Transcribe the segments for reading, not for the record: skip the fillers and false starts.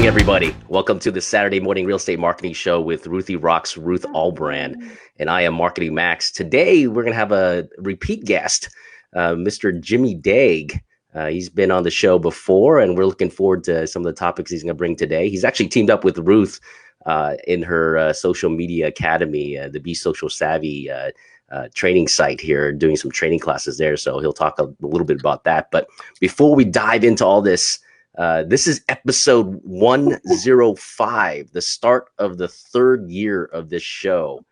everybody. Welcome to the Saturday morning real estate marketing show with Ruthie Rocks Ruth Allbrand, and I am Marketing Max. Today, we're going to have a repeat guest, Mr. Jimmy Dague. He's been on the show before, and we're looking forward to some of the topics he's going to bring today. He's actually teamed up with Ruth in her social media academy, the Be Social Savvy training site here, doing some training classes there. So he'll talk a little bit about that. But before we dive into all this, this is episode 105, the start of the third year of this show.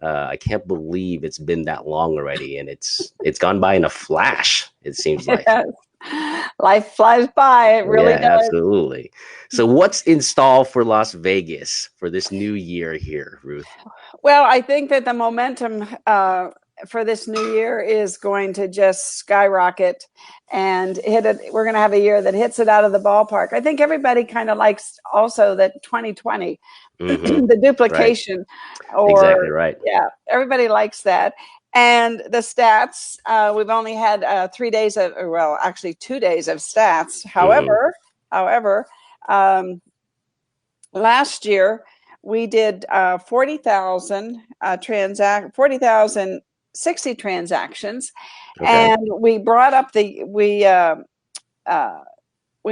I can't believe it's been that long already, and it's gone by in a flash, it seems like. Yes. Life flies by. It really does. Absolutely. So what's in stall for Las Vegas for this new year here, Ruth? Well, I think that the momentum for this new year is going to just skyrocket and hit it. We're going to have a year that hits it out of the ballpark. I think everybody kind of likes also that 2020, the duplication. Right. Or, exactly right. Yeah, everybody likes that. And the stats, we've only had 3 days of, well, actually 2 days of stats. However, last year we did 40,060 transactions, and we brought up we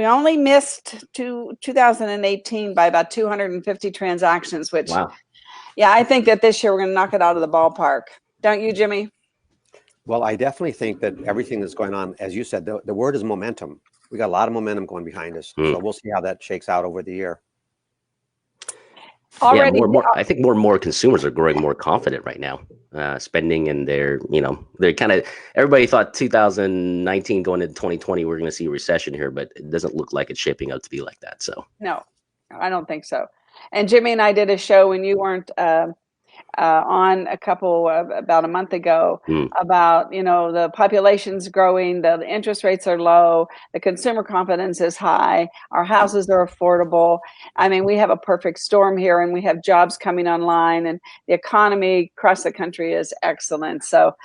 only missed 2018 by about 250 transactions, which, yeah, I think that this year we're going to knock it out of the ballpark. Don't you, Jimmy? Well, I definitely think that everything that's going on, as you said, the word is momentum. We got a lot of momentum going behind us. So we'll see how that shakes out over the year. Already, I think more and more consumers are growing more confident right now, spending, and they're kind of, everybody thought 2019 going into 2020, we're going to see a recession here, but it doesn't look like it's shaping up to be like that. So no, I don't think so. And Jimmy and I did a show when you weren't on about a month ago about, the population's growing, the interest rates are low, the consumer confidence is high, our houses are affordable. I mean, we have a perfect storm here, and we have jobs coming online, and the economy across the country is excellent. So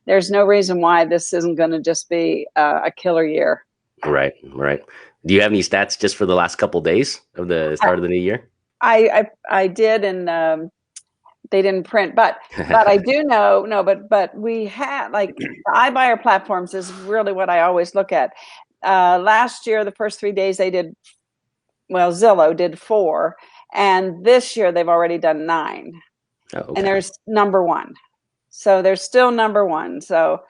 there's no reason why this isn't going to just be a killer year. Right. Do you have any stats just for the last couple of days of the start of the new year? I did, and they didn't print, but I do know, but we had, like, the iBuyer platforms is really what I always look at. Last year, the first 3 days Zillow did 4, and this year they've already done 9. Oh, okay. And there's number 1. So they're still number 1. So,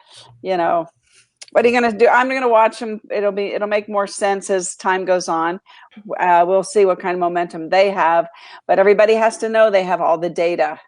what are you going to do? I'm going to watch them. It'll make more sense as time goes on. We'll see what kind of momentum they have, but everybody has to know they have all the data.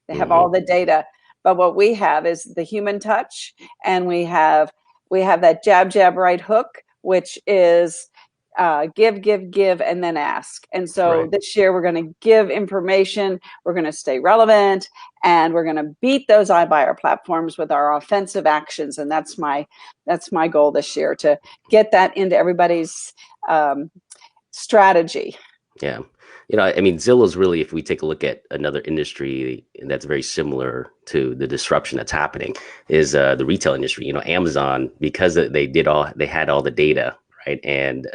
They have all the data, but what we have is the human touch, and we have that jab right hook, which is give, and then ask. And so this year we're going to give information, we're going to stay relevant, and we're going to beat those iBuyer platforms with our offensive actions. And that's my goal this year, to get that into everybody's strategy. Yeah. Zillow's really, if we take a look at another industry that's very similar to the disruption that's happening, is the retail industry. Amazon, because they had all the data, right? And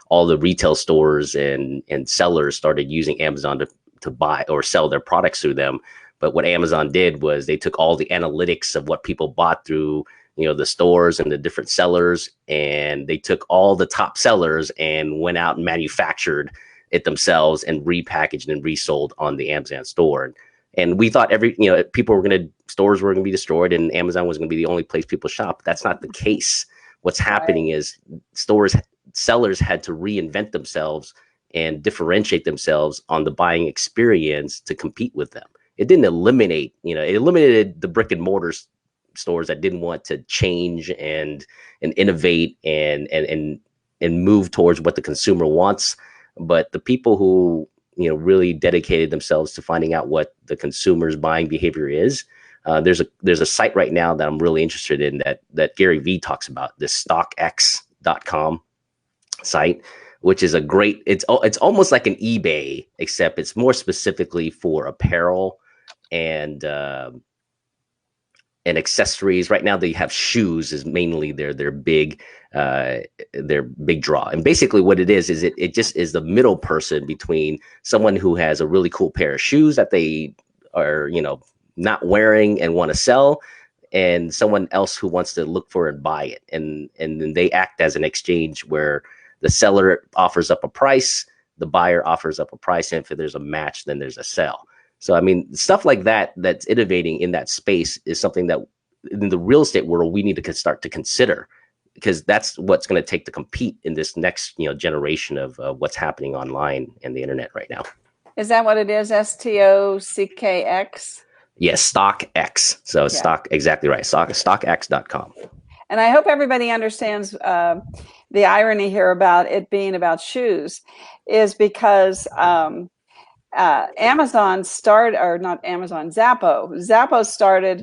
all the retail stores and sellers started using Amazon to buy or sell their products through them. But what Amazon did was they took all the analytics of what people bought through, the stores and the different sellers, and they took all the top sellers and went out and manufactured it themselves and repackaged and resold on the Amazon store. And we thought stores were going to be destroyed and Amazon was going to be the only place people shop. That's not the case. What's happening is sellers had to reinvent themselves and differentiate themselves on the buying experience to compete with them. It didn't eliminate, it eliminated the brick and mortar stores that didn't want to change and innovate and move towards what the consumer wants. But the people who, really dedicated themselves to finding out what the consumer's buying behavior is, there's a site right now that I'm really interested in that Gary Vee talks about, this StockX.com site, which is a great, it's almost like an eBay, except it's more specifically for apparel and and accessories. Right now they have shoes is mainly their big draw. And basically what it is it just is the middle person between someone who has a really cool pair of shoes that they are, not wearing and want to sell, and someone else who wants to look for and buy it. And then they act as an exchange where the seller offers up a price, the buyer offers up a price, and if there's a match, then there's a sell. So, I mean, stuff like that, that's innovating in that space is something that in the real estate world, we need to start to consider, because that's what's going to take to compete in this next, generation of what's happening online and the internet right now. Is that what it is? STOCKX? Yes, StockX. So yeah. Stock, exactly right. StockX.com. And I hope everybody understands the irony here about it being about shoes is because Amazon started, or not Amazon, Zappos started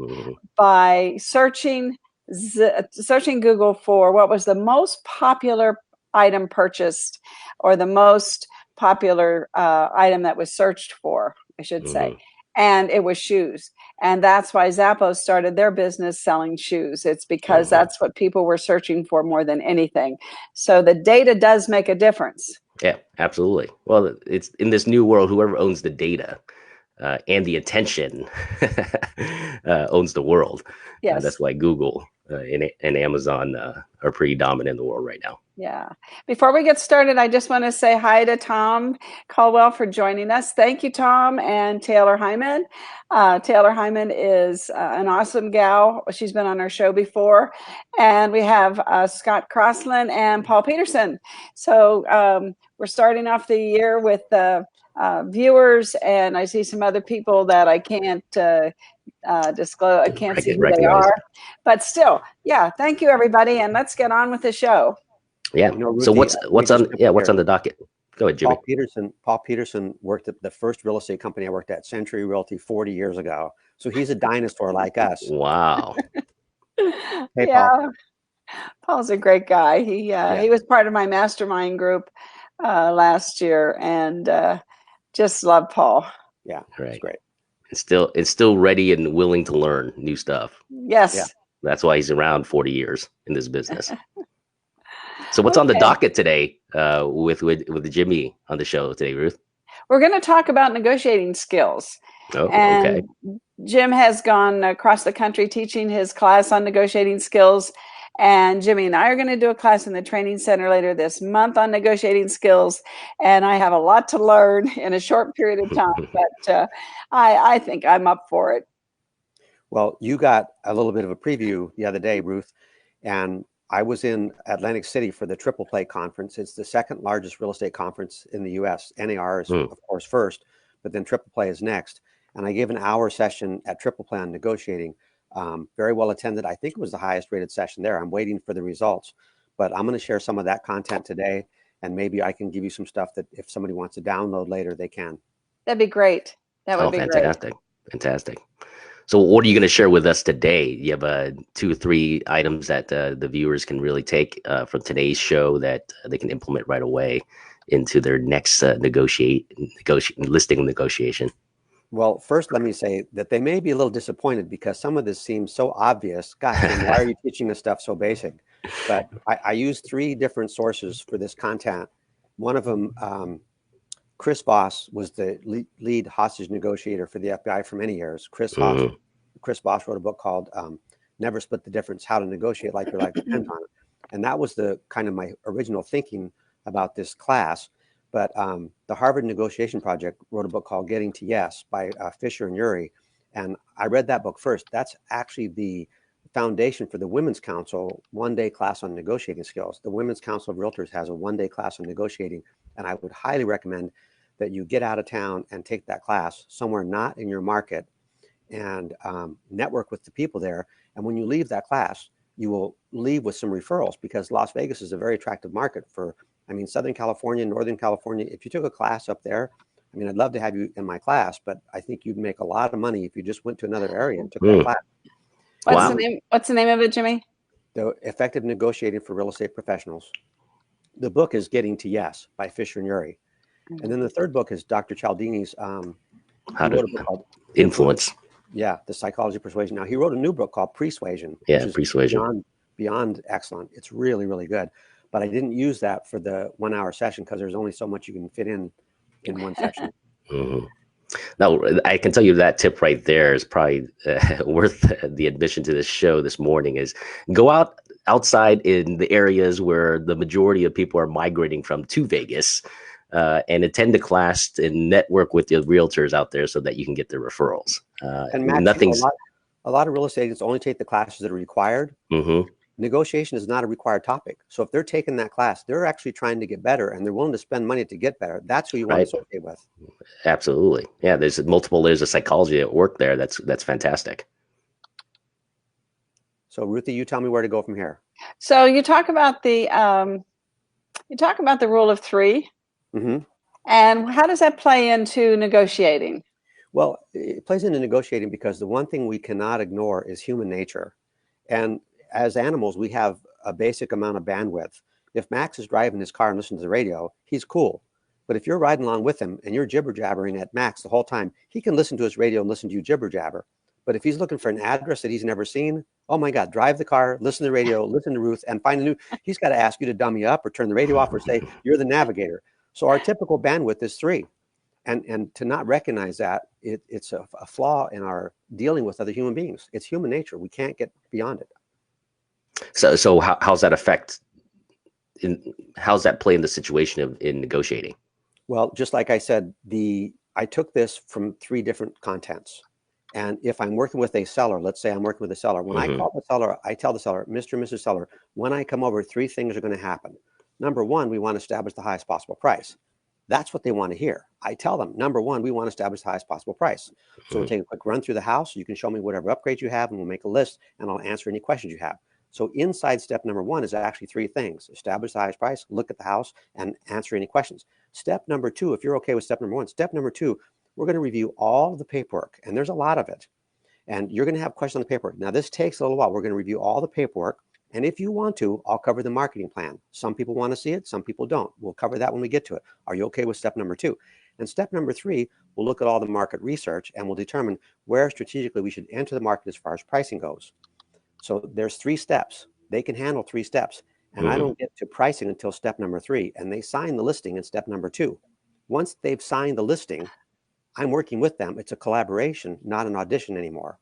by searching Google for what was the most popular item purchased, or the most popular item that was searched for, I should say. And it was shoes. And that's why Zappos started their business selling shoes. It's because that's what people were searching for more than anything. So the data does make a difference. Yeah, absolutely. Well, it's in this new world, whoever owns the data and the attention owns the world. Yes. That's why Google and Amazon are pretty dominant in the world right now. Yeah. Before we get started, I just want to say hi to Tom Caldwell for joining us. Thank you, Tom, and Taylor Hyman. Taylor Hyman is an awesome gal. She's been on our show before. And we have Scott Crossland and Paul Peterson. So we're starting off the year with viewers, and I see some other people that I can't disclose. I can't see who they are. But still, yeah, thank you, everybody. And let's get on with the show. Yeah. So Ruthie, what's on the docket? Go ahead, Jimmy. Paul Peterson worked at the first real estate company I worked at, Century Realty, 40 years ago. So he's a dinosaur like us. Wow. Hey, Paul. Paul's a great guy. He was part of my mastermind group last year, and just love Paul. Yeah, right. Great. It's still ready and willing to learn new stuff. Yes. Yeah. That's why he's around 40 years in this business. So what's on the docket today with Jimmy on the show today, Ruth? We're going to talk about negotiating skills. Oh, and okay. Jim has gone across the country teaching his class on negotiating skills. And Jimmy and I are going to do a class in the training center later this month on negotiating skills. And I have a lot to learn in a short period of time, but I think I'm up for it. Well, you got a little bit of a preview the other day, Ruth, and I was in Atlantic City for the Triple Play Conference. It's the second largest real estate conference in the U.S. NAR is, of course, first, but then Triple Play is next. And I gave an hour session at Triple Play on negotiating. Very well attended. I think it was the highest rated session there. I'm waiting for the results, but I'm going to share some of that content today, and maybe I can give you some stuff that if somebody wants to download later, they can. That'd be great. That would be fantastic. Great. Fantastic. So what are you going to share with us today? You have 2 or 3 items that the viewers can really take from today's show that they can implement right away into their next listing negotiation. Well, first, let me say that they may be a little disappointed because some of this seems so obvious. Gosh, why are you teaching this stuff so basic? But I used 3 different sources for this content. One of them, Chris VOSS was the lead hostage negotiator for the FBI for many years. Chris VOSS wrote a book called Never Split the Difference, How to Negotiate Like Your Life Depends on It. And that was the kind of my original thinking about this class. But the Harvard Negotiation Project wrote a book called Getting to Yes by Fisher and Ury. And I read that book first. That's actually the foundation for the Women's Council one-day class on negotiating skills. The Women's Council of Realtors has a one-day class on negotiating. And I would highly recommend that you get out of town and take that class somewhere not in your market and network with the people there. And when you leave that class, you will leave with some referrals, because Las Vegas is a very attractive market for, Southern California, Northern California. If you took a class up there, I'd love to have you in my class, but I think you'd make a lot of money if you just went to another area and took that class. What's the name of it, Jimmy? The Effective Negotiating for Real Estate Professionals. The book is Getting to Yes by Fisher and Ury. And then the third book is Dr. Cialdini's How to Influence. Yeah, the psychology of persuasion. Now he wrote a new book called Persuasion, Yeah, which is persuasion. beyond excellent. It's really, really good. But I didn't use that for the 1 hour session because there's only so much you can fit in one section. Mm-hmm. Now, I can tell you that tip right there is probably worth the admission to this show this morning. Is go outside in the areas where the majority of people are migrating from to Vegas, and attend a class and network with the realtors out there so that you can get the referrals. And Max, Nothing's a lot of real estate agents only take the classes that are required. Mm-hmm. Negotiation is not a required topic. So if they're taking that class, they're actually trying to get better and they're willing to spend money to get better. That's who you want to associate with. Absolutely. Yeah, there's multiple layers of psychology at work there. That's fantastic. So Ruthie, you tell me where to go from here. So you talk about the rule of 3. Mm-hmm. And how does that play into negotiating? Well, it plays into negotiating because the one thing we cannot ignore is human nature. And as animals, we have a basic amount of bandwidth. If Max is driving his car and listening to the radio, he's cool. But if you're riding along with him and you're jibber jabbering at Max the whole time, he can listen to his radio and listen to you jibber jabber. But if he's looking for an address that he's never seen, oh my God, drive the car, listen to the radio, listen to Ruth, and find a new, he's got to ask you to dummy up or turn the radio off or say, you're the navigator. So our typical bandwidth is 3. And to not recognize that, it's a flaw in our dealing with other human beings. It's human nature. We can't get beyond it. So how's that how's that play in the situation in negotiating? Well, just like I said, I took this from 3 different contents. And if I'm working with a seller, let's say I'm working with a seller, when I call the seller, I tell the seller, Mr. and Mrs. Seller, when I come over, 3 things are going to happen. Number 1, we want to establish the highest possible price. That's what they want to hear. I tell them, number 1, we want to establish the highest possible price. So we'll take a quick run through the house. You can show me whatever upgrades you have and we'll make a list and I'll answer any questions you have. So inside step number 1 is actually 3 things: establish the highest price, look at the house, and answer any questions. Step number 2, if you're okay with step number 1, step number 2, we're going to review all the paperwork, and there's a lot of it. And you're going to have questions on the paperwork. Now, this takes a little while. We're going to review all the paperwork. And if you want to, I'll cover the marketing plan. Some people want to see it. Some people don't. We'll cover that when we get to it. Are you okay with step number 2? And step number 3, we'll look at all the market research and we'll determine where strategically we should enter the market as far as pricing goes. So there's 3 steps. They can handle 3 steps. And I don't get to pricing until step number 3. And they sign the listing in step number 2. Once they've signed the listing, I'm working with them. It's a collaboration, not an audition anymore.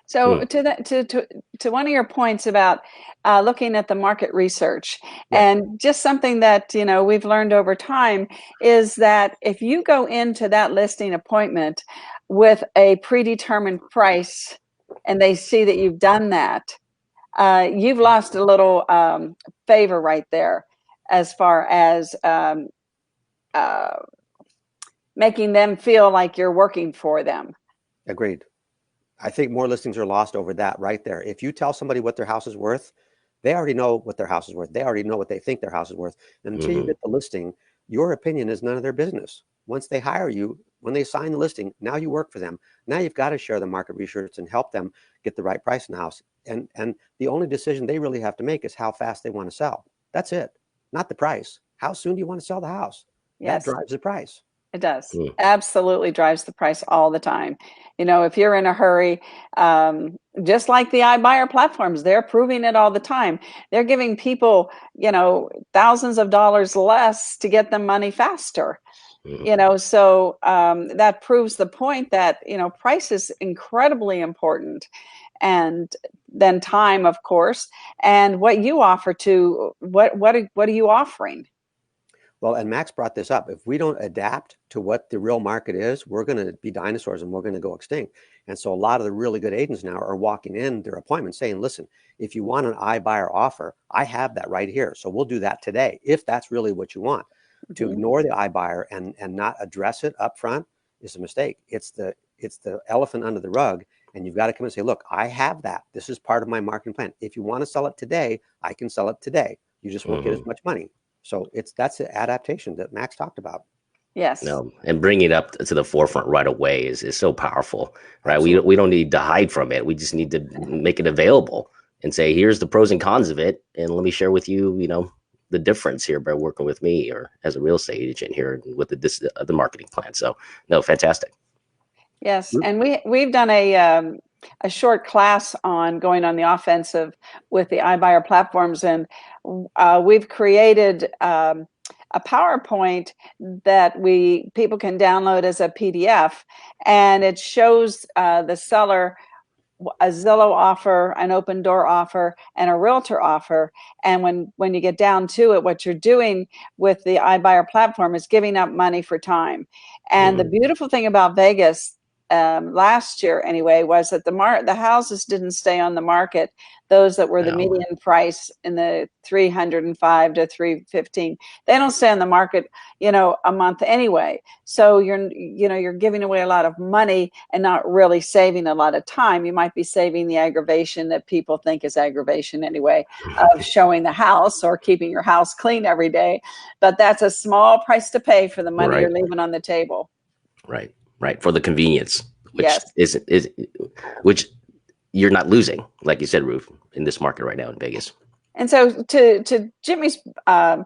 So to one of your points about looking at the market research, and just something that we've learned over time is that if you go into that listing appointment with a predetermined price and they see that you've done that, you've lost a little favor right there as far as making them feel like you're working for them. Agreed. I think more listings are lost over that right there. If you tell somebody what their house is worth, they already know what their house is worth. They already know what they think their house is worth. And until you get the listing, your opinion is none of their business. Once they hire you, when they sign the listing, now you work for them. Now you've got to share the market research and help them get the right price in the house. And the only decision they really have to make is how fast they want to sell. That's it. Not the price. How soon do you want to sell the house? Yes. That drives the price. It does. Absolutely drives the price all the time. If you're in a hurry, just like the iBuyer platforms, they're proving it all the time. They're giving people, thousands of dollars less to get them money faster. So that proves the point that, price is incredibly important. And then time, of course, and what you offer to what are you offering? Well, and Max brought this up. If we don't adapt to what the real market is, we're going to be dinosaurs and we're going to go extinct. And so a lot of the really good agents now are walking in their appointments saying, listen, if you want an iBuyer offer, I have that right here. So we'll do that today, if that's really what you want. To ignore the iBuyer and not address it up front is a mistake. It's the elephant under the rug. And you've got to come and say, look, I have that. This is part of my marketing plan. If you want to sell it today, I can sell it today. You just won't get as much money. So that's the adaptation that Max talked about. Yes. No, and bringing it up to the forefront right away is so powerful, right? We don't need to hide from it. We just need to make it available and say, here's the pros and cons of it, and let me share with you, the difference here by working with me or as a real estate agent here with the marketing plan. So, no, fantastic. Yes, and we've done a short class on going on the offensive with the iBuyer platforms, and we've created a PowerPoint that people can download as a PDF, and it shows the seller a Zillow offer, an open door offer, and a realtor offer. And when you get down to it, what you're doing with the iBuyer platform is giving up money for time. And the beautiful thing about Vegas, last year anyway, was that the houses didn't stay on the market. Those that were the median price in the 305 to 315, they don't stay on the market, a month anyway. So you're giving away a lot of money and not really saving a lot of time. You might be saving the aggravation that people think is aggravation anyway, of showing the house or keeping your house clean every day. But that's a small price to pay for the money you're leaving on the table. Right. For the convenience, which yes. which you're not losing, like you said, Ruth, in this market right now in Vegas. And so to Jimmy's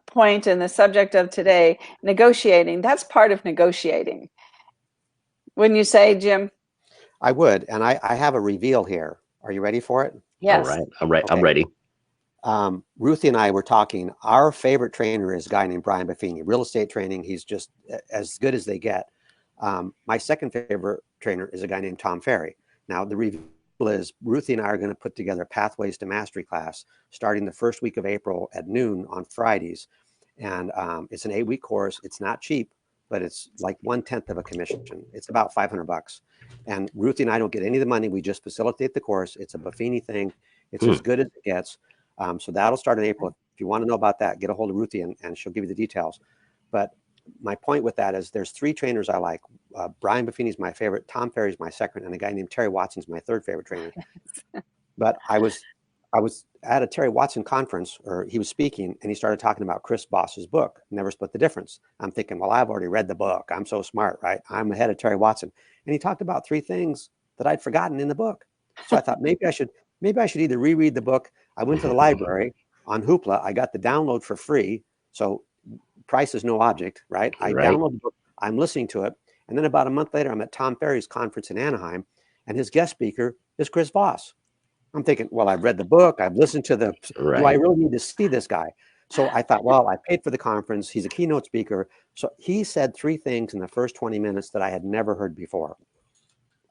point and the subject of today, negotiating, that's part of negotiating. Wouldn't you say, Jim? I would. And I have a reveal here. Are you ready for it? Yes. All right. Okay. I'm ready. Ruthie and I were talking. Our favorite trainer is a guy named Brian Buffini, real estate training. He's just as good as they get. My second favorite trainer is a guy named Tom Ferry. Now, the reveal is Ruthie and I are going to put together Pathways to Mastery class starting the first week of April at noon on Fridays. And it's an 8-week course. It's not cheap, but it's like 1/10 of a commission. It's about $500. And Ruthie and I don't get any of the money. We just facilitate the course. It's a Buffini thing. It's as good as it gets. So that'll start in April. If you want to know about that, get a hold of Ruthie and she'll give you the details. But my point with that is there's 3 trainers I like. Brian Buffini's my favorite, Tom Ferry's my second, and a guy named Terry Watson's my third favorite trainer. But I was at a Terry Watson conference, or he was speaking, and he started talking about Chris Voss's book, Never Split the Difference. I'm thinking, well, I've already read the book. I'm so smart, right? I'm ahead of Terry Watson. And he talked about 3 things that I'd forgotten in the book. So I thought maybe I should either reread the book. I went to the library on Hoopla. I got the download for free. So price is no object, right? I download the book, I'm listening to it. And then about a month later, I'm at Tom Ferry's conference in Anaheim, and his guest speaker is Chris Voss. I'm thinking, well, I've read the book, I've listened to do I really need to see this guy? So I thought, well, I paid for the conference. He's a keynote speaker. So he said 3 things in the first 20 minutes that I had never heard before.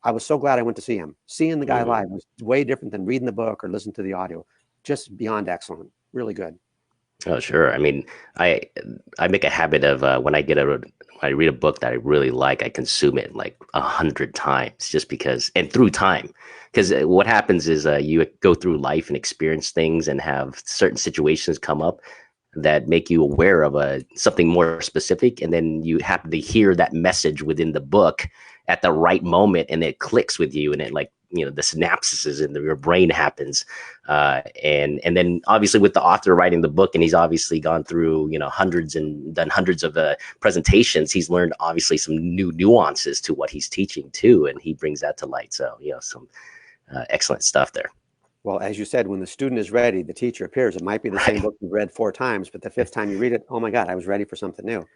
I was so glad I went to see him. Seeing the guy live was way different than reading the book or listening to the audio. Just beyond excellent. Really good. Oh, sure. I mean, I make a habit of when I read a book that I really like, I consume it like 100 times just because, and through time. Because what happens is you go through life and experience things and have certain situations come up that make you aware of something more specific. And then you happen to hear that message within the book at the right moment, and it clicks with you, and it the synapses in your brain happens. And then obviously with the author writing the book, and he's obviously gone through, hundreds and done hundreds of presentations, he's learned obviously some new nuances to what he's teaching too. And he brings that to light. So, some excellent stuff there. Well, as you said, when the student is ready, the teacher appears. It might be the same book you've read 4 times, but the 5th time you read it, oh my God, I was ready for something new.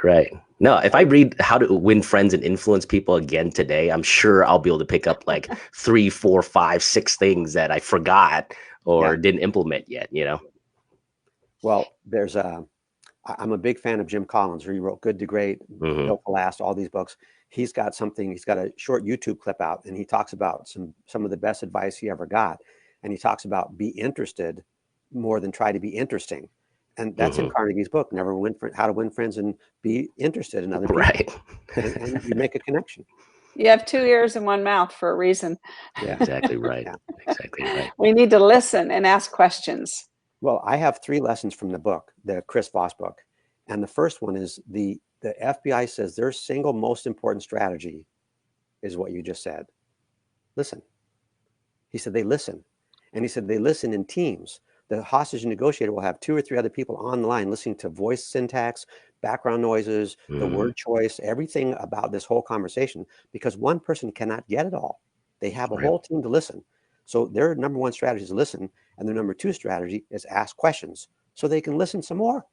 Right. No, if I read How to Win Friends and Influence People again today, I'm sure I'll be able to pick up like 3, 4, 5, 6 things that I forgot or didn't implement yet, Well, I'm a big fan of Jim Collins, who wrote Good to Great, Built to Last, all these books. He's got a short YouTube clip out, and he talks about some of the best advice he ever got. And he talks about be interested more than try to be interesting. And that's in Carnegie's book, How to Win Friends and Be Interested in Other People. Right. and you make a connection. You have 2 ears and 1 mouth for a reason. Yeah, exactly right. Exactly right. We need to listen and ask questions. Well, I have 3 lessons from the book, the Chris Voss book. And the first one is the FBI says their single most important strategy is what you just said. Listen. He said they listen. And he said they listen in teams. The hostage negotiator will have 2 or 3 other people on the line listening to voice syntax, background noises, the word choice, everything about this whole conversation, because one person cannot get it all. They have a whole team to listen. So their number 1 strategy is listen, and their number 2 strategy is ask questions so they can listen some more.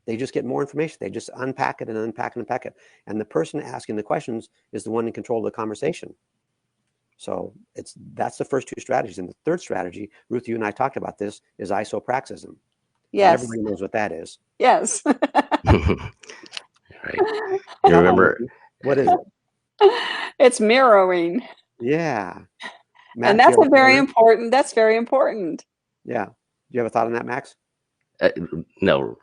They just get more information. They just unpack it and unpack and unpack it. And the person asking the questions is the one in control of the conversation. So that's the first two strategies. And the third strategy, Ruth, you and I talked about this, is ISOPRAXISM. Yes. And everybody knows what that is. Yes. Right. You remember? What is it? It's mirroring. Yeah. Max, And that's very important. That's very important. Yeah. Do you have a thought on that, Max? No.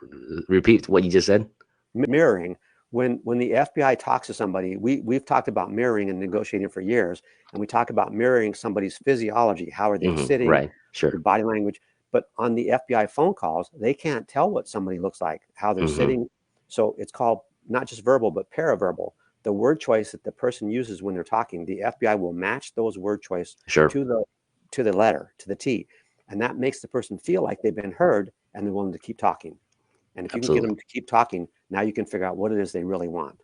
Repeat what you just said. Mirroring. When the FBI talks to somebody, we've talked about mirroring and negotiating for years, and we talk about mirroring somebody's physiology. How are they sitting? Right. Sure. Their body language. But on the FBI phone calls, they can't tell what somebody looks like, how they're sitting. So it's called not just verbal, but paraverbal. The word choice that the person uses when they're talking, the FBI will match those word choice to the letter, to the T. And that makes the person feel like they've been heard and they're willing to keep talking. And if you can get them to keep talking, now you can figure out what it is they really want.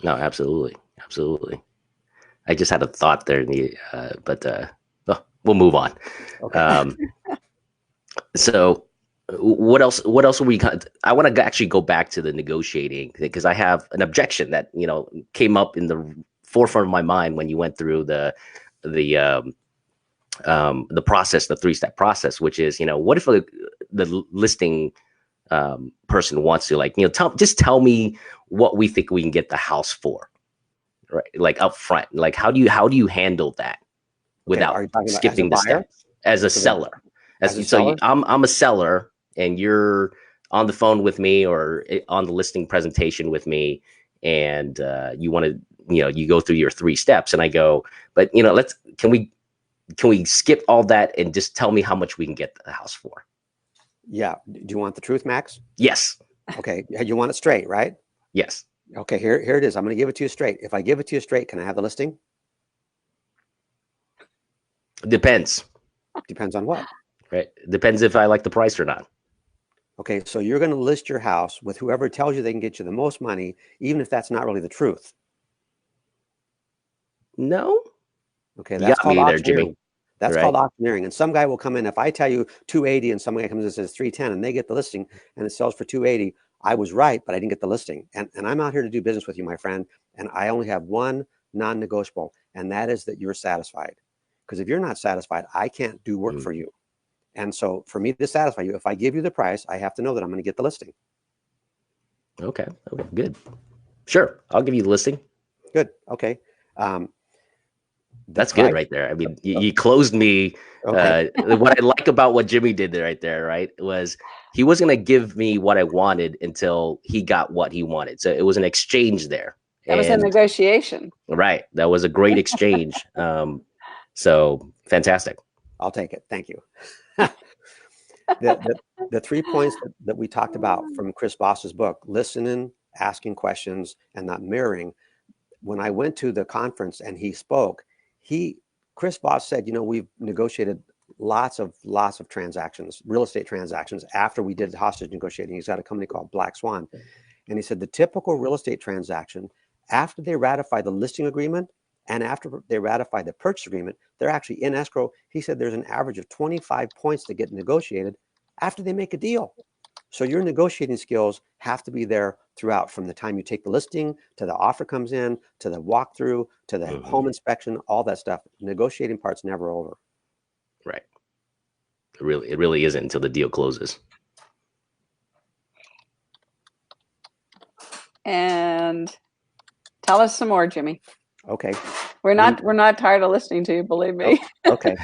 No, absolutely. Absolutely. I just had a thought there, but we'll move on. Okay. So what else are we, I want to actually go back to the negotiating, because I have an objection that, came up in the forefront of my mind when you went through the process, the 3-step process, which is, what if the listing person wants to just tell me what we think we can get the house for, right? Like up front, like how do you handle that without skipping the steps as a seller? I'm a seller and you're on the phone with me or on the listing presentation with me, and you want to, you go through your 3 steps, and I go, but can we skip all that and just tell me how much we can get the house for? Yeah. Do you want the truth, Max? Yes. Okay. You want it straight, right? Yes. Okay. Here it is. I'm going to give it to you straight. If I give it to you straight, can I have the listing? Depends. Depends on what? Right. Depends if I like the price or not. Okay. So you're going to list your house with whoever tells you they can get you the most money, even if that's not really the truth. No. Okay. That's called me there, Jimmy. That's called auctioneering. And some guy will come in, if I tell you 280 and some guy comes in and says 310 and they get the listing and it sells for 280, I was right, but I didn't get the listing. And I'm out here to do business with you, my friend. And I only have one non-negotiable, and that is that you're satisfied. Because if you're not satisfied, I can't do work for you. And so for me to satisfy you, if I give you the price, I have to know that I'm going to get the listing. Okay. Good. Sure. I'll give you the listing. Good. Okay. That's good right there. I mean, you closed me. Okay. What I like about what Jimmy did there, right, was he wasn't going to give me what I wanted until he got what he wanted. So it was an exchange there. That was a negotiation. Right. That was a great exchange. So fantastic. I'll take it. Thank you. The 3 points that we talked about from Chris VOSS's book, listening, asking questions, and not mirroring. When I went to the conference and he spoke, Chris VOSS said, we've negotiated lots of transactions, real estate transactions, after we did hostage negotiating. He's got a company called Black Swan. And he said the typical real estate transaction, after they ratify the listing agreement and after they ratify the purchase agreement, they're actually in escrow. He said there's an average of 25 points that get negotiated after they make a deal. So your negotiating skills have to be there throughout, from the time you take the listing to the offer comes in, to the walkthrough, to the home inspection, all that stuff. Negotiating part's never over. Right. It really isn't until the deal closes. And tell us some more, Jimmy. Okay. We're not tired of listening to you, believe me. Okay.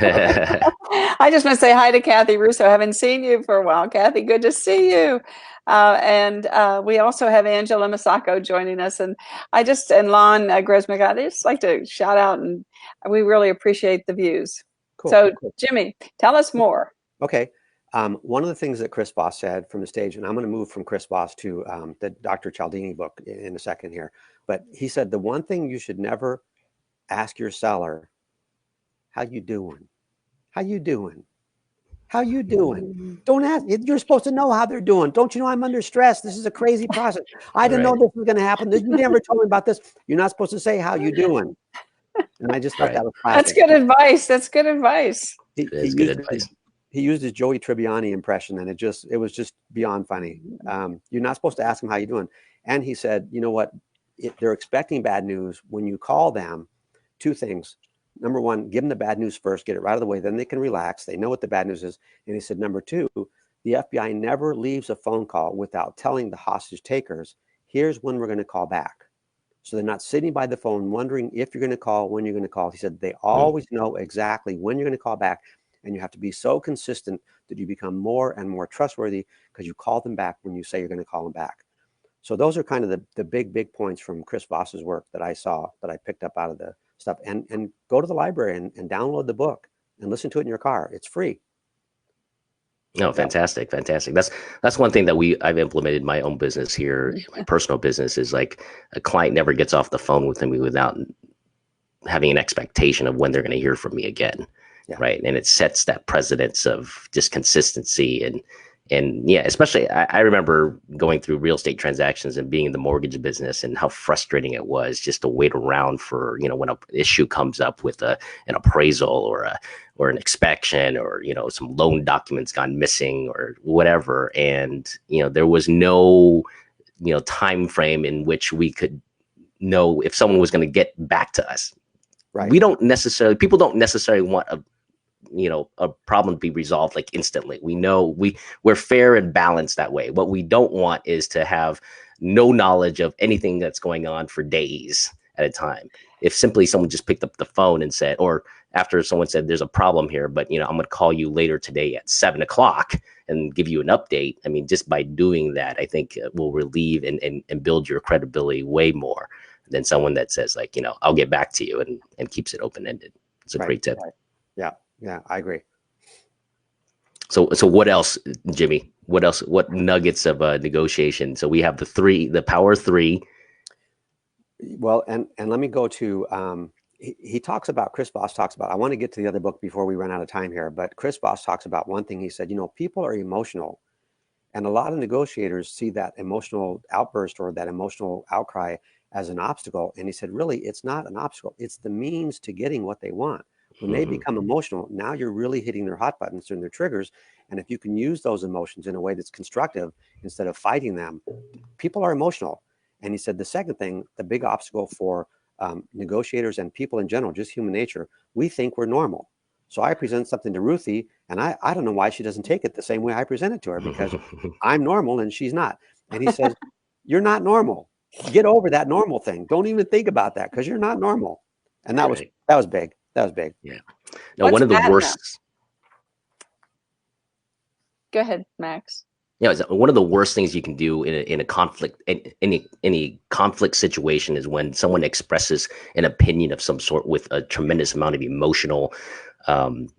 I just want to say hi to Kathy Russo. I haven't seen you for a while. Kathy, good to see you. And we also have Angela Masako joining us. And Lon Gresmick, I just like to shout out, and we really appreciate the views. Cool. So, Jimmy, tell us more. Okay. One of the things that Chris VOSS said from the stage, and I'm going to move from Chris VOSS to the Dr. Cialdini book in a second here, but he said the one thing you should never ask your seller, how you doing? How you doing? How you doing? Don't ask. You're supposed to know how they're doing. Don't you know I'm under stress? This is a crazy process. I didn't know this was going to happen. You never told me about this. You're not supposed to say how you doing. And I just thought that was classic. That's good advice. That's good advice. That's good advice. he used his Joey Tribbiani impression, and it was just beyond funny. You're not supposed to ask him how you doing. And he said, you know what? They're expecting bad news. When you call them, two things. Number one, give them the bad news first, get it right out of the way. Then they can relax. They know what the bad news is. And he said, number two, the FBI never leaves a phone call without telling the hostage takers, here's when we're going to call back. So they're not sitting by the phone wondering if you're going to call, when you're going to call. He said they always know exactly when you're going to call back. And you have to be so consistent that you become more and more trustworthy because you call them back when you say you're going to call them back. So those are kind of the big points from Chris Voss's work that I saw, that I picked up out of the stuff. And go to the library and download the book and listen to it in your car. It's free. No, fantastic. That's one thing that I've implemented in my own business here, my personal business, is like a client never gets off the phone with me without having an expectation of when they're going to hear from me again. Yeah. Right. And it sets that precedence of just consistency and yeah, especially I remember going through real estate transactions and being in the mortgage business and how frustrating it was just to wait around for, when an issue comes up with an appraisal or an inspection or, some loan documents gone missing or whatever. And, there was no, time frame in which we could know if someone was going to get back to us. Right. People don't necessarily want a problem to be resolved like instantly. We know we're fair and balanced that way. What we don't want is to have no knowledge of anything that's going on for days at a time. If simply someone just picked up the phone and said, or after someone said there's a problem here, but I'm going to call you later today at 7:00 and give you an update. I mean, just by doing that, I think will relieve and build your credibility way more than someone that says like, I'll get back to you and keeps it open-ended. It's a great tip. Right. Yeah, I agree. So what else, Jimmy? What nuggets of negotiation? So we have the power three. Well, and let me go to, he talks about, Chris Voss talks about, I want to get to the other book before we run out of time here, but Chris Voss talks about one thing. He said, people are emotional, and a lot of negotiators see that emotional outburst or that emotional outcry as an obstacle. And he said, really, it's not an obstacle. It's the means to getting what they want. When they become emotional, now you're really hitting their hot buttons and their triggers. And if you can use those emotions in a way that's constructive instead of fighting them, people are emotional. And he said the second thing, the big obstacle for negotiators and people in general, just human nature, we think we're normal. So I present something to Ruthie, and I don't know why she doesn't take it the same way I present it to her, because I'm normal and she's not. And he says, you're not normal. Get over that normal thing. Don't even think about that, because you're not normal. And that was big. That was big. Yeah. Now, one of the worst. Go ahead, Max. Yeah, one of the worst things you can do in a conflict, any conflict situation, is when someone expresses an opinion of some sort with a tremendous amount of emotional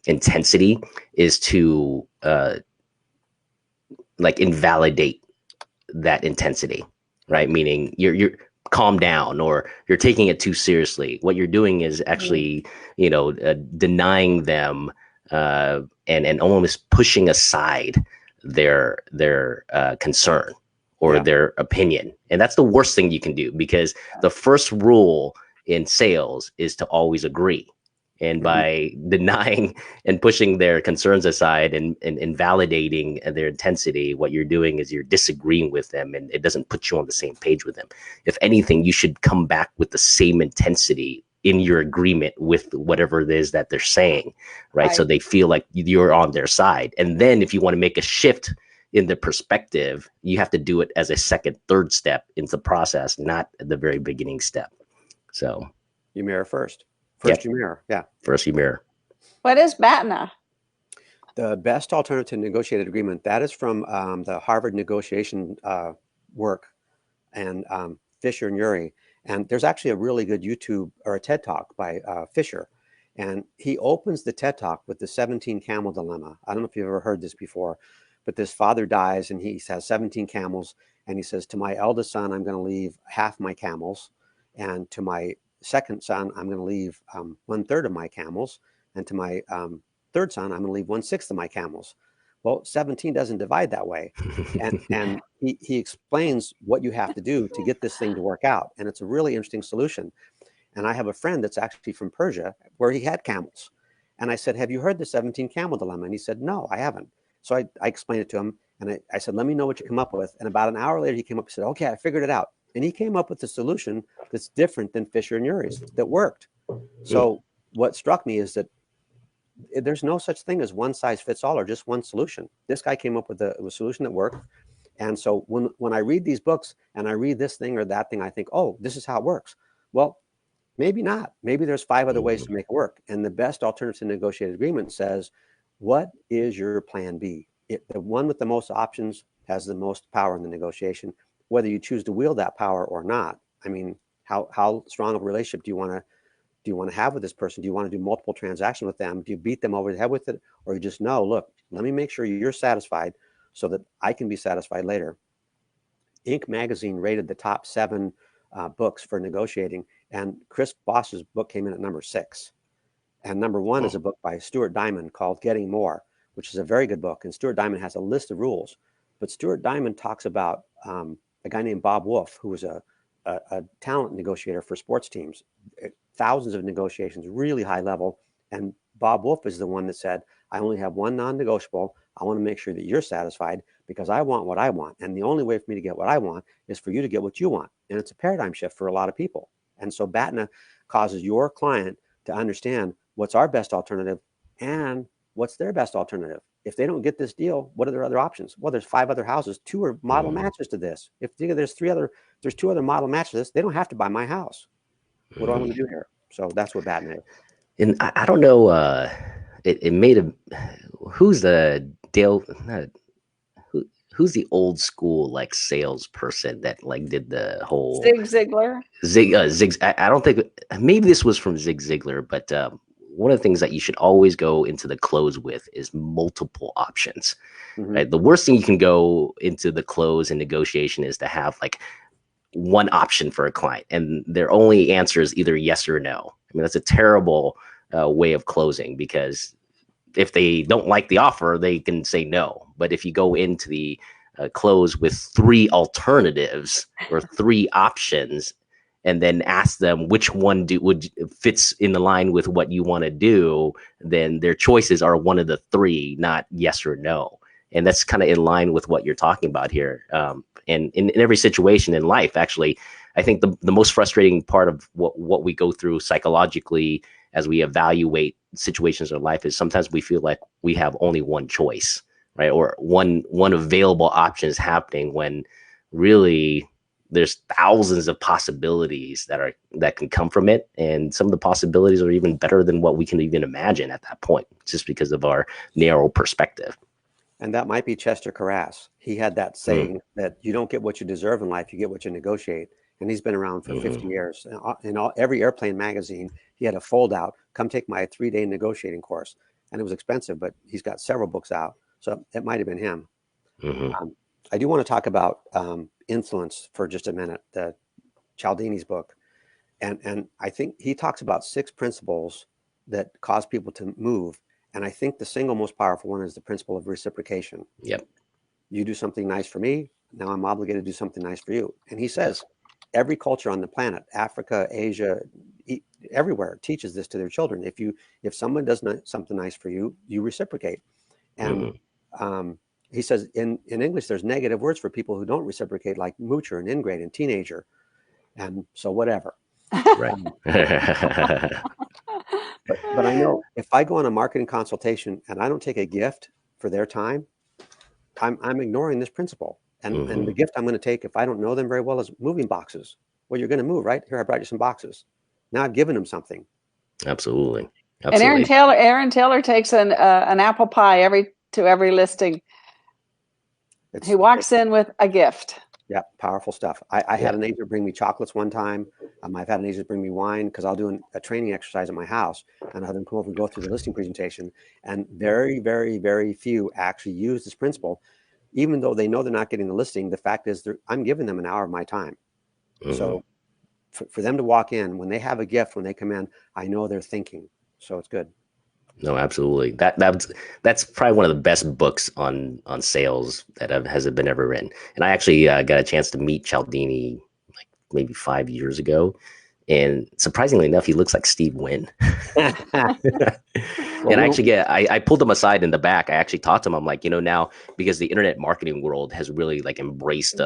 intensity, is to invalidate that intensity, right? Meaning you're calm down, or you're taking it too seriously. What you're doing is actually, denying them and almost pushing aside their concern or their opinion. And that's the worst thing you can do, because the first rule in sales is to always agree. And by denying and pushing their concerns aside and invalidating their intensity, what you're doing is you're disagreeing with them, and it doesn't put you on the same page with them. If anything, you should come back with the same intensity in your agreement with whatever it is that they're saying, right? So they feel like you're on their side. And then if you want to make a shift in the perspective, you have to do it as a second, third step into the process, not at the very beginning step. So you mirror first. First you mirror. Yeah. First you mirror. What is BATNA? The best alternative negotiated agreement. That is from the Harvard negotiation work, and Fisher and Urey. And there's actually a really good YouTube or a TED Talk by Fisher. And he opens the TED Talk with the 17 camel dilemma. I don't know if you've ever heard this before, but this father dies and he has 17 camels. And he says, to my eldest son, I'm going to leave half my camels. And to my second son, I'm going to leave 1/3 of my camels. And to my third son, I'm going to leave 1/6 of my camels. Well, 17 doesn't divide that way. And he explains what you have to do to get this thing to work out. And it's a really interesting solution. And I have a friend that's actually from Persia, where he had camels. And I said, have you heard the 17 camel dilemma? And he said, no, I haven't. So I explained it to him, and I said, let me know what you come up with. And about an hour later, he came up and said, okay, I figured it out. And he came up with a solution that's different than Fisher and Urey's that worked. So what struck me is that there's no such thing as one size fits all or just one solution. This guy came up with a solution that worked. And so when I read these books and I read this thing or that thing, I think, oh, this is how it works. Well, maybe not. Maybe there's 5 other ways to make it work. And the best alternative to negotiated agreement says, what is your plan B? The one with the most options has the most power in the negotiation, whether you choose to wield that power or not. I mean, how strong of a relationship do you want to have with this person? Do you want to do multiple transactions with them? Do you beat them over the head with it? Or you just know, look, let me make sure you're satisfied so that I can be satisfied later. Inc. magazine rated the top 7 books for negotiating, and Chris Voss's book came in at number 6. And number 1 is a book by Stuart Diamond called Getting More, which is a very good book. And Stuart Diamond has a list of rules. But Stuart Diamond talks about a guy named Bob Wolf, who was a talent negotiator for sports teams, thousands of negotiations, really high level. And Bob Wolf is the one that said, I only have one non-negotiable. I want to make sure that you're satisfied because I want what I want. And the only way for me to get what I want is for you to get what you want. And it's a paradigm shift for a lot of people. And so BATNA causes your client to understand what's our best alternative and what's their best alternative. If they don't get this deal, what are their other options? Well, there's 5 other houses. 2 are model matches to this. If there's 2 other model matches to this, they don't have to buy my house. What do I want to do here? So that's what BATNA is. And I don't know, it made a, who's the Dale, who's the old school like salesperson that like did the whole Zig Ziglar. I don't think, maybe this was from Zig Ziglar, but one of the things that you should always go into the close with is multiple options. Right? The worst thing you can go into the close and negotiation is to have like one option for a client and their only answer is either yes or no. I mean, that's a terrible way of closing, because if they don't like the offer, they can say no. But if you go into the close with 3 alternatives or 3 options, and then ask them which one fits in the line with what you want to do, then their choices are one of the 3, not yes or no. And that's kind of in line with what you're talking about here. And in every situation in life, actually, I think the most frustrating part of what we go through psychologically as we evaluate situations in life is sometimes we feel like we have only one choice, right? Or one available option is happening when really there's thousands of possibilities that can come from it. And some of the possibilities are even better than what we can even imagine at that point, just because of our narrow perspective. And that might be Chester Carras. He had that saying that you don't get what you deserve in life, you get what you negotiate. And he's been around for 50 years. In every airplane magazine, he had a fold out, come take my 3-day negotiating course. And it was expensive, but he's got several books out. So it might have been him. I do want to talk about influence for just a minute, the Cialdini's book. And I think he talks about 6 principles that cause people to move. And I think the single most powerful one is the principle of reciprocation. Yep. You do something nice for me, now I'm obligated to do something nice for you. And he says, every culture on the planet, Africa, Asia, everywhere, teaches this to their children. If someone does something nice for you, you reciprocate. And he says in English, there's negative words for people who don't reciprocate, like moocher and ingrate and teenager. And so whatever. Right. But I know if I go on a marketing consultation and I don't take a gift for their time, I'm ignoring this principle. And the gift I'm going to take, if I don't know them very well, is moving boxes. Well, you're going to move, right? Here, I brought you some boxes. Now I've given them something. Absolutely. And Aaron Taylor takes an apple pie to every listing. He walks in with a gift. Yeah, powerful stuff. I had an agent bring me chocolates one time. I've had an agent bring me wine because I'll do a training exercise at my house, and I'll have them come over and go through the listing presentation. And very, very, very few actually use this principle. Even though they know they're not getting the listing, the fact is I'm giving them an hour of my time. So for them to walk in, when they have a gift, when they come in, I know they're thinking. So it's good. No, absolutely. That's probably one of the best books on sales that has been ever written. And I actually got a chance to meet Cialdini like maybe 5 years ago. And surprisingly enough, he looks like Steve Wynn. And actually, I pulled him aside in the back. I actually talked to him. I'm like, now, because the internet marketing world has really like embraced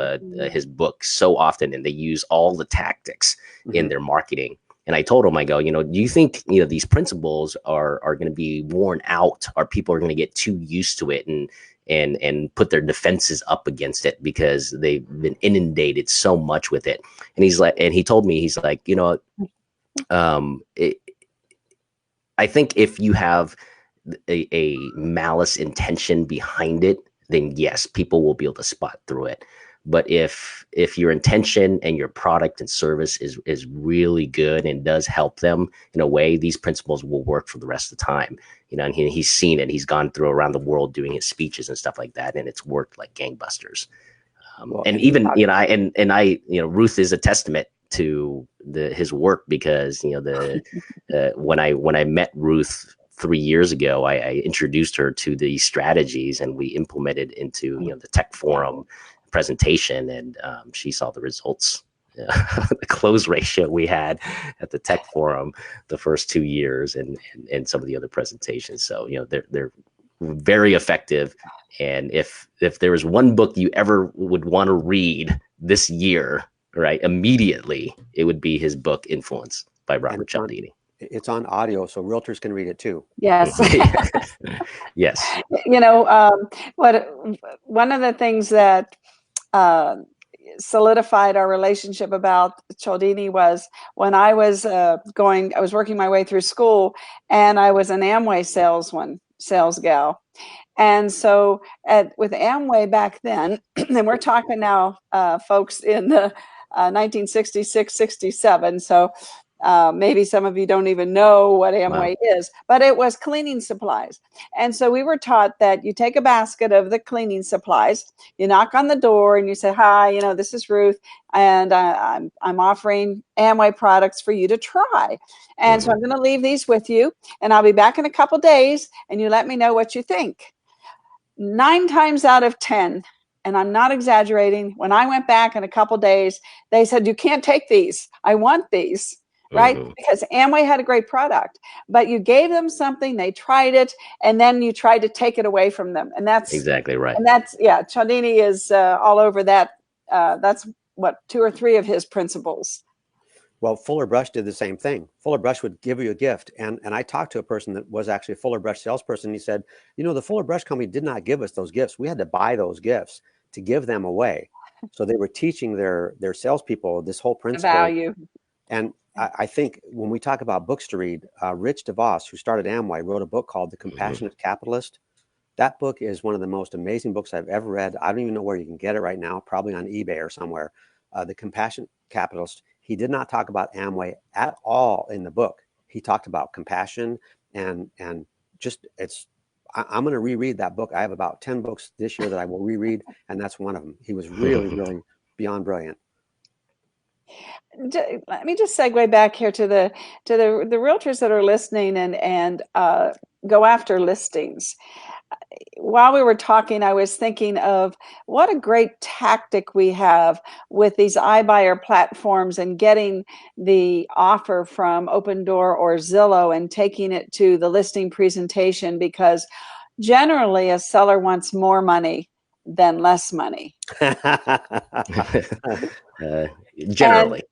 his book so often, and they use all the tactics in their marketing. And I told him, I go, do you think, these principles are going to be worn out, or people are going to get too used to it and put their defenses up against it because they've been inundated so much with it? And he told me, he's like, I think if you have a malice intention behind it, then yes, people will be able to spot through it. But if your intention and your product and service is really good and does help them in a way, these principles will work for the rest of the time. And he's seen it. He's gone through around the world doing his speeches and stuff like that, and it's worked like gangbusters. And even Ruth is a testament to his work, because when I met Ruth 3 years ago, I introduced her to these strategies, and we implemented into the tech forum presentation, and she saw the results. The close ratio we had at the tech forum the first 2 years, and some of the other presentations. So they're very effective. And if there was one book you ever would want to read this year, right, immediately, it would be his book Influence by Robert Cialdini. It's on audio, so realtors can read it too. Yes. Yes. One of the things that solidified our relationship about Cialdini was when I was working my way through school, and I was an Amway sales gal. And so with Amway back then, and we're talking now, folks, in the 1966, 67. So maybe some of you don't even know what Amway is, but it was cleaning supplies. And so we were taught that you take a basket of the cleaning supplies, you knock on the door, and you say, "Hi, this is Ruth, and I'm offering Amway products for you to try. And so I'm going to leave these with you, and I'll be back in a couple days, and you let me know what you think." 9 times out of 10, and I'm not exaggerating, when I went back in a couple days, they said, "You can't take these. I want these." Right? Because Amway had a great product, but you gave them something, they tried it, and then you tried to take it away from them. And that's exactly right. And that's, Cialdini is all over that. That's what, 2 or 3 of his principles. Well, Fuller Brush did the same thing. Fuller Brush would give you a gift. And I talked to a person that was actually a Fuller Brush salesperson. He said, the Fuller Brush company did not give us those gifts. We had to buy those gifts to give them away. So they were teaching their salespeople this whole principle. Value. And I think when we talk about books to read, Rich DeVos, who started Amway, wrote a book called The Compassionate Capitalist. That book is one of the most amazing books I've ever read. I don't even know where you can get it right now, probably on eBay or somewhere. The Compassionate Capitalist. He did not talk about Amway at all in the book. He talked about compassion and just I'm going to reread that book. I have about 10 books this year that I will reread, and that's one of them. He was really, really beyond brilliant. Let me just segue back here to the realtors that are listening and go after listings. While we were talking, I was thinking of what a great tactic we have with these iBuyer platforms and getting the offer from Open Door or Zillow and taking it to the listing presentation, because generally a seller wants more money than less money. Generally,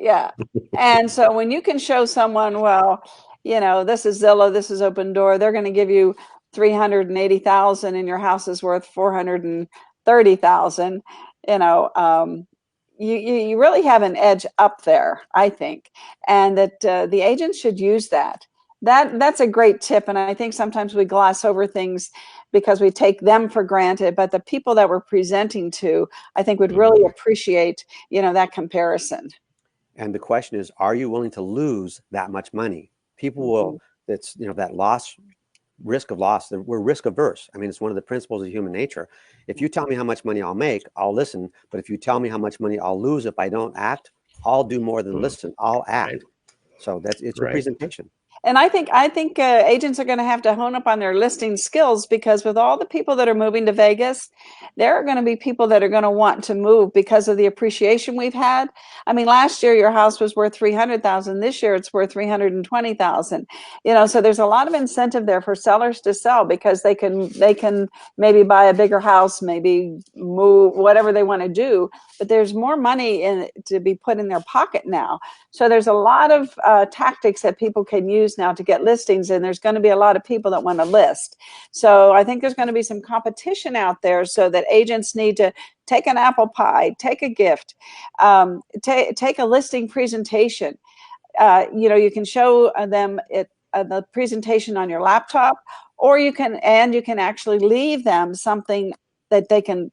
yeah. And so when you can show someone, well, this is Zillow, this is Open Door, they're going to give you $380,000 and your house is worth $430,000. You really have an edge up there, I think, and that the agents should use that. That's a great tip, and I think sometimes we gloss over things because we take them for granted, but the people that we're presenting to, I think, would really appreciate, that comparison. And the question is, are you willing to lose that much money? People will, that's, that risk of loss, we're risk averse. I mean, it's one of the principles of human nature. If you tell me how much money I'll make, I'll listen. But if you tell me how much money I'll lose if I don't act, I'll do more than listen. I'll act. So it's a presentation. And I think agents are going to have to hone up on their listing skills, because with all the people that are moving to Vegas, there are going to be people that are going to want to move because of the appreciation we've had. I mean, last year your house was worth $300,000. This year it's worth $320,000. So there's a lot of incentive there for sellers to sell, because they can maybe buy a bigger house, maybe move, whatever they want to do. But there's more money to be put in their pocket now. So there's a lot of tactics that people can use now to get listings, and there's going to be a lot of people that want to list. So I think there's going to be some competition out there, so that agents need to take an apple pie, take a gift, take a listing presentation. You can show them the presentation on your laptop, or you can actually leave them something that they can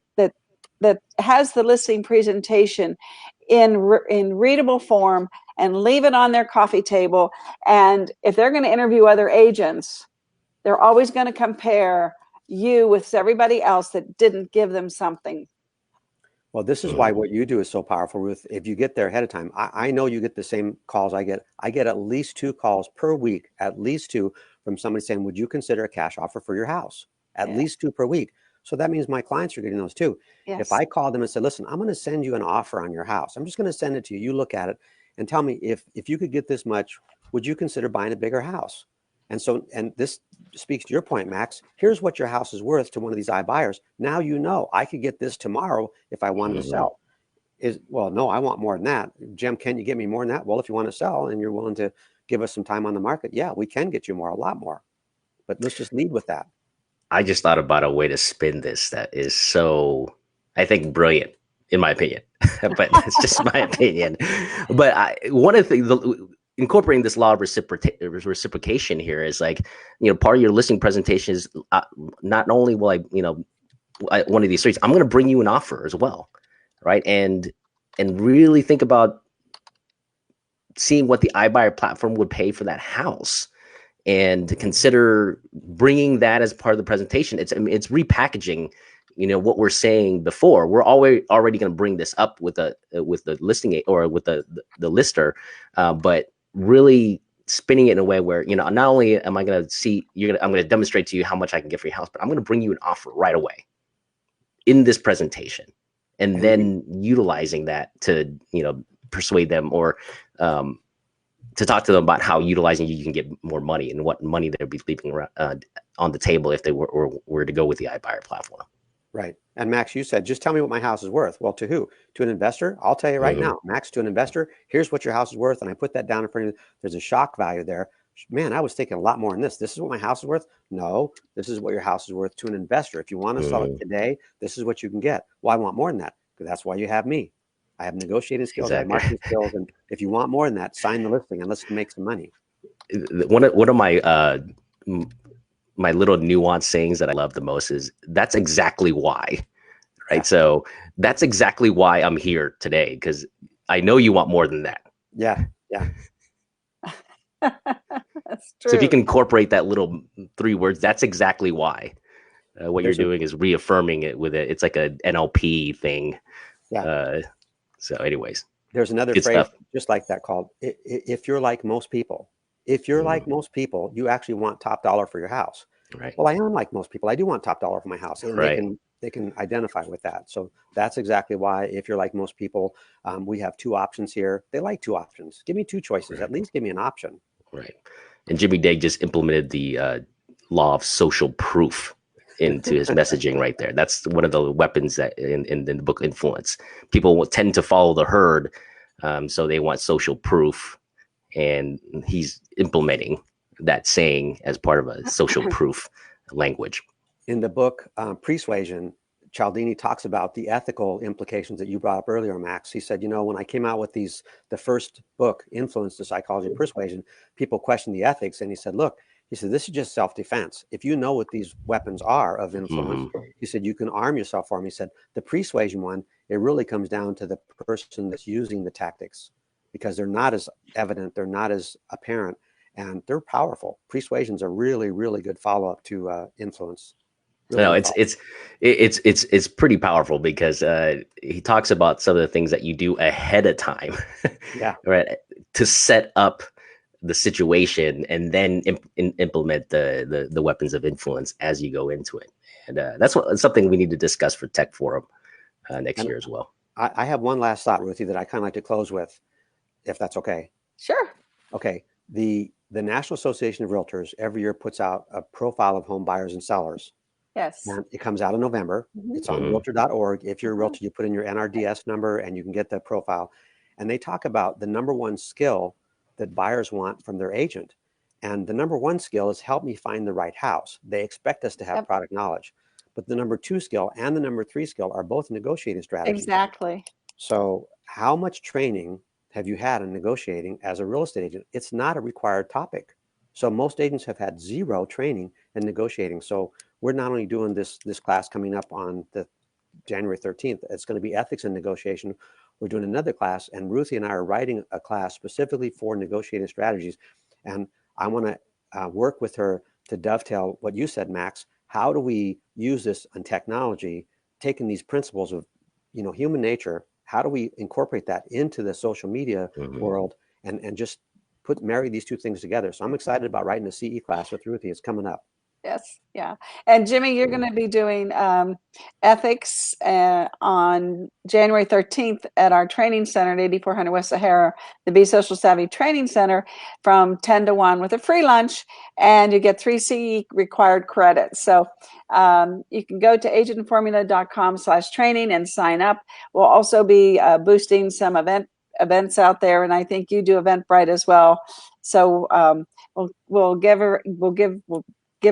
that has the listing presentation in readable form, and leave it on their coffee table. And if they're going to interview other agents, they're always going to compare you with everybody else that didn't give them something. Well, this is why what you do is so powerful, Ruth. If you get there ahead of time, I know you get the same calls I get. I get at least 2 calls per week, at least 2, from somebody saying, would you consider a cash offer for your house? At least 2 per week. So that means my clients are getting those too. Yes. If I call them and said, listen, I'm going to send you an offer on your house. I'm just going to send it to you. You look at it and tell me if you could get this much, would you consider buying a bigger house? And this speaks to your point, Max. Here's what your house is worth to one of these iBuyers. Now I could get this tomorrow if I wanted to sell. Well, no, I want more than that. Jim, can you get me more than that? Well, if you want to sell and you're willing to give us some time on the market, yeah, we can get you more, a lot more. But let's just lead with that. I just thought about a way to spin this that is so, I think, brilliant, in my opinion. But it's just my opinion. But one of the things, incorporating this law of reciprocation here is like, part of your listing presentation is not only will one of these streets, I'm going to bring you an offer as well, right? And really think about seeing what the iBuyer platform would pay for that house, and to consider bringing that as part of the presentation. It's repackaging, what we're saying before. We're already going to bring this up with the listing or with the lister, but really spinning it in a way where, not only am I going to I'm going to demonstrate to you how much I can get for your house, but I'm going to bring you an offer right away in this presentation, and then utilizing that to, persuade them, or to talk to them about how utilizing you can get more money, and what money they'll be leaving around, on the table if they were to go with the iBuyer platform. Right. And Max, you said, just tell me what my house is worth. Well, to who? To an investor? I'll tell you right now, Max, to an investor, here's what your house is worth. And I put that down in front of you. There's a shock value there. Man, I was thinking a lot more than this. This is what my house is worth. No, this is what your house is worth to an investor. If you want to sell it today, this is what you can get. Well, I want more than that, because that's why you have me. I have negotiating skills, I have marketing skills. And if you want more than that, sign the listing and let's make some money. One of my little nuanced sayings that I love the most is, that's exactly why, right? Yeah. So that's exactly why I'm here today, because I know you want more than that. Yeah. Yeah. That's true. So if you can incorporate that little 3 words, that's exactly why. What you're doing is reaffirming it with it. It's like a NLP thing. Yeah. So anyways, there's another phrase just like that called, if you're like most people. If you're like most people, you actually want top dollar for your house. Right. Well, I am like most people. I do want top dollar for my house. And they can identify with that. So that's exactly why, if you're like most people, we have 2 options here. They like 2 options. Give me 2 choices. At least give me an option. Right. And Jimmy Dague just implemented the law of social proof into his messaging right there. That's one of the weapons that in the book Influence. People will tend to follow the herd, so they want social proof, and he's implementing that saying as part of a social proof language. In the book Persuasion, Cialdini talks about the ethical implications that you brought up earlier, Max. He said, when I came out with the first book, Influence, the Psychology of Persuasion, people questioned the ethics, and he said, look, he said, this is just self-defense. If you know what these weapons are of influence, he said, you can arm yourself for them. He said, the persuasion one, it really comes down to the person that's using the tactics, because they're not as evident, they're not as apparent, and they're powerful. Persuasion's a really, really good follow-up to influence. Really no, it's pretty powerful, because he talks about some of the things that you do ahead of time, yeah, right, to set up the situation and then implement the weapons of influence as you go into it. And that's something we need to discuss for Tech Forum next year as well. I have one last thought, Ruthie, that I kind of like to close with, if that's okay. Sure. Okay. The National Association of Realtors every year puts out a profile of home buyers and sellers. Yes. And it comes out in November. It's on realtor.org. If you're a realtor, you put in your NRDS number and you can get that profile. And they talk about the number one skill that buyers want from their agent. And the number one skill is help me find the right house. They expect us to have product knowledge. But the number two skill and the number three skill are both negotiating strategies. Exactly. So how much training have you had in negotiating as a real estate agent? It's not a required topic. So most agents have had zero training in negotiating. So we're not only doing this class coming up on the January 13th, it's going to be ethics in negotiation. We're doing another class, and Ruthie and I are writing a class specifically for negotiating strategies. And I want to work with her to dovetail what you said, Max. How do we use this on technology, taking these principles of, human nature? How do we incorporate that into the social media world and just marry these two things together? So I'm excited about writing a CE class with Ruthie. It's coming up. Yes. Yeah. And Jimmy, you're going to be doing ethics on January 13th at our training center at 8400 West Sahara, the Be Social Savvy Training Center, from 10 to 1 with a free lunch, and you get 3 CE required credits. So you can go to agentformula.com/training and sign up. We'll also be boosting some events out there, and I think you do Eventbrite as well. So we'll give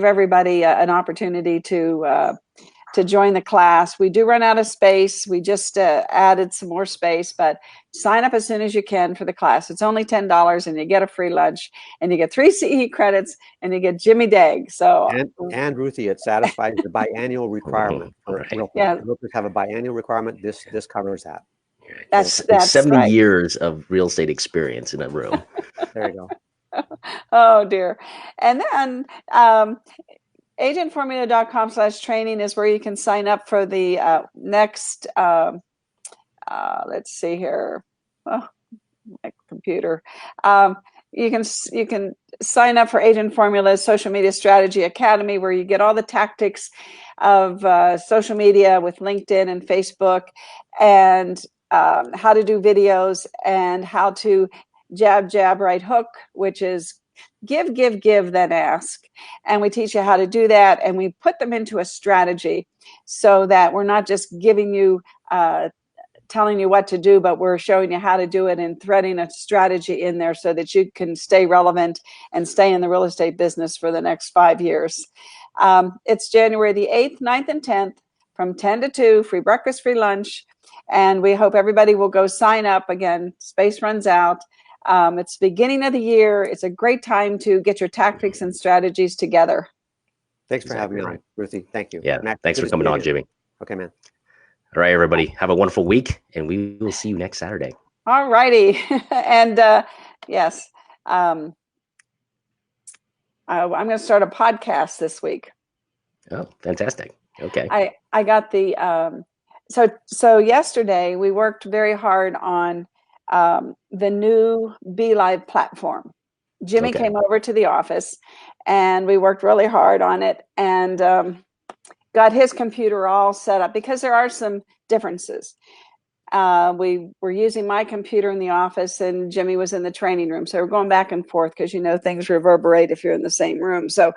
everybody an opportunity to join the class. We do run out of space. We just added some more space, but sign up as soon as you can for the class. It's only $10, and you get a free lunch, and you get 3 CE credits, and you get Jimmy Dag. So and Ruthie, it satisfies the biannual requirement. Yeah. Realtors have a biannual requirement. This covers that. That's 70 right. years of real estate experience in a room. There you go. Oh dear. And then agentformula.com/training is where you can sign up for the next let's see here. Oh, my computer. You can sign up for Agent Formula's Social Media Strategy Academy, where you get all the tactics of social media with LinkedIn and Facebook, and how to do videos, and how to jab, right hook, which is give, then ask. And we teach you how to do that, and we put them into a strategy so that we're not just giving you, telling you what to do, but we're showing you how to do it and threading a strategy in there so that you can stay relevant and stay in the real estate business for the next 5 years. It's January the 8th, 9th, and 10th from 10 to 2, free breakfast, free lunch. And we hope everybody will go sign up. Again, space runs out. It's the beginning of the year. It's a great time to get your tactics and strategies together. Thanks for having me on, Ruthie. Thank you. Yeah, Max, thanks for coming on, Jimmy. Okay, man. All right, everybody. Have a wonderful week, and we will see you next Saturday. All righty. And yes, I'm going to start a podcast this week. Oh, fantastic. Okay. I got the so yesterday we worked very hard on the new Be Live platform. Jimmy came over to the office, and we worked really hard on it, and got his computer all set up, because there are some differences. We were using my computer in the office, and Jimmy was in the training room. So we're going back and forth, because things reverberate if you're in the same room. So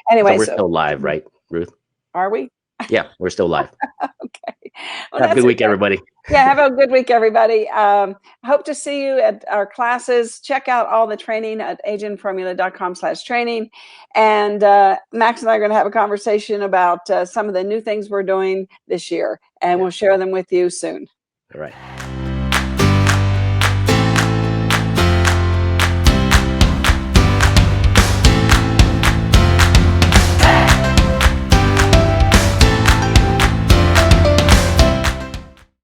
anyway, so we're still live, right, Ruth? Are we? Yeah, we're still live. Okay. Well, have a good week, everybody. Yeah, have a good week, everybody. Hope to see you at our classes. Check out all the training at agentformula.com/training. And Max and I are going to have a conversation about some of the new things we're doing this year, and we'll share them with you soon. All right.